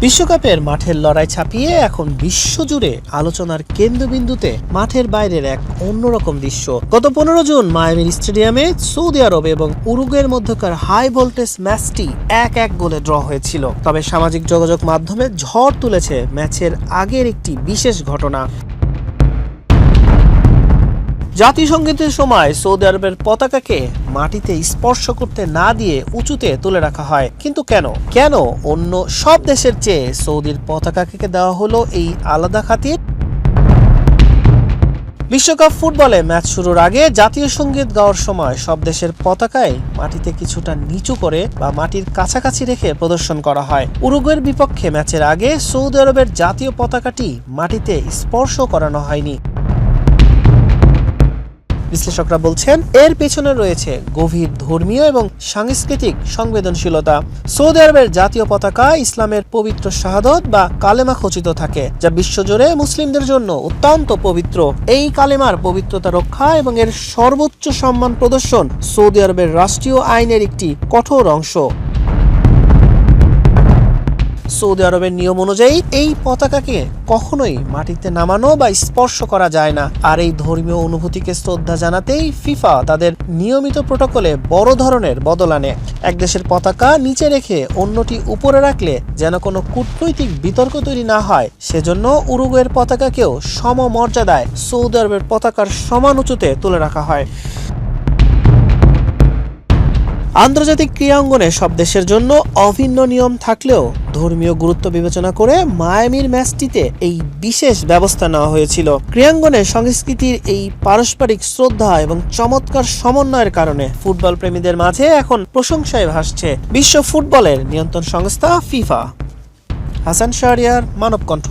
বিশ্বকাপের মাঠের লড়াই ছাপিয়ে এখন বিশ্বজুড়ে আলোচনার কেন্দ্রবিন্দুতে মাঠের বাইরের এক অন্যরকম দৃশ্য। গত 15 জুন মায়ামির স্টেডিয়ামে সৌদি আরব এবং উরুগুয়ের মধ্যকার হাই ভোল্টেজ ম্যাচটি 1-1 গোলে ড্র হয়েছিল। তবে সামাজিক যোগাযোগ মাধ্যমে ঝড় তুলেছে ম্যাচের আগের একটি বিশেষ ঘটনা। জাতীয় সংগীতের সময় সৌদি আরবের পতাকাকে মাটিতে স্পর্শ করতে না দিয়ে উঁচুতে তুলে রাখা হয়, কিন্তু কেন অন্য সব দেশের চেয়ে সৌদির পতাকাকে দেওয়া হলো এই আলাদা খাতির? বিশ্বকাপ ফুটবলে ম্যাচ শুরুর আগে জাতীয় সংগীত গাওয়ার সময় সব দেশের পতাকায় মাটিতে কিছুটা নিচু করে বা মাটির কাছাকাছি রেখে প্রদর্শন করা হয়। উরুগুয়ের বিপক্ষে ম্যাচের আগে সৌদি আরবের জাতীয় পতাকাটি মাটিতে স্পর্শ করানো হয়নি। বিশ্লেষকরা বলছেন এর পেছনে রয়েছে গভীর ধর্মীয় এবং সাংস্কৃতিক সংবেদনশীলতা। সৌদি আরবের জাতীয় পতাকা ইসলামের পবিত্র শাহাদত বা কালেমা খচিত থাকে, যা বিশ্বজুড়ে মুসলিমদের জন্য অত্যন্ত পবিত্র। এই কালেমার পবিত্রতা রক্ষা এবং এর সর্বোচ্চ সম্মান প্রদর্শন সৌদি আরবের রাষ্ট্রীয় আইনের একটি কঠোর অংশ। সৌদি আরবের নিয়ম অনুযায়ী এই পতাকাকে কখনোই মাটিতে নামানো বা স্পর্শ করা যায় না। আর এই ধর্মীয় অনুভূতিকে শ্রদ্ধা জানাতেই ফিফা তাদের নিয়মিত প্রটোকলে বড় ধরনের বদল আনে। এক দেশের পতাকা নিচে রেখে অন্যটি উপরে রাখলে যেন কোনো কূটনৈতিক বিতর্ক তৈরি না হয়, সেজন্য উরুগুয়ের পতাকাকেও সমমর্যাদায় সৌদি আরবের পতাকার সমান উঁচুতে তুলে রাখা হয়। আন্তর্জাতিক ক্রীড়া অঙ্গনে সব দেশের জন্য অভিন্ন নিয়ম থাকলেও ধর্মীয় গুরুত্ব বিবেচনা করে মায়ামির ম্যাচটিতে এই বিশেষ ব্যবস্থা নেওয়া হয়েছিল। ক্রীড়াঙ্গনে সংস্কৃতির এই পারস্পরিক শ্রদ্ধা এবং চমৎকার সমন্বয়ের কারণে ফুটবল প্রেমীদের মাঝে এখন প্রশংসায় ভাসছে বিশ্ব ফুটবলের নিয়ন্ত্রণ সংস্থা ফিফা। হাসান শাহরিয়ার, মানবকণ্ঠ।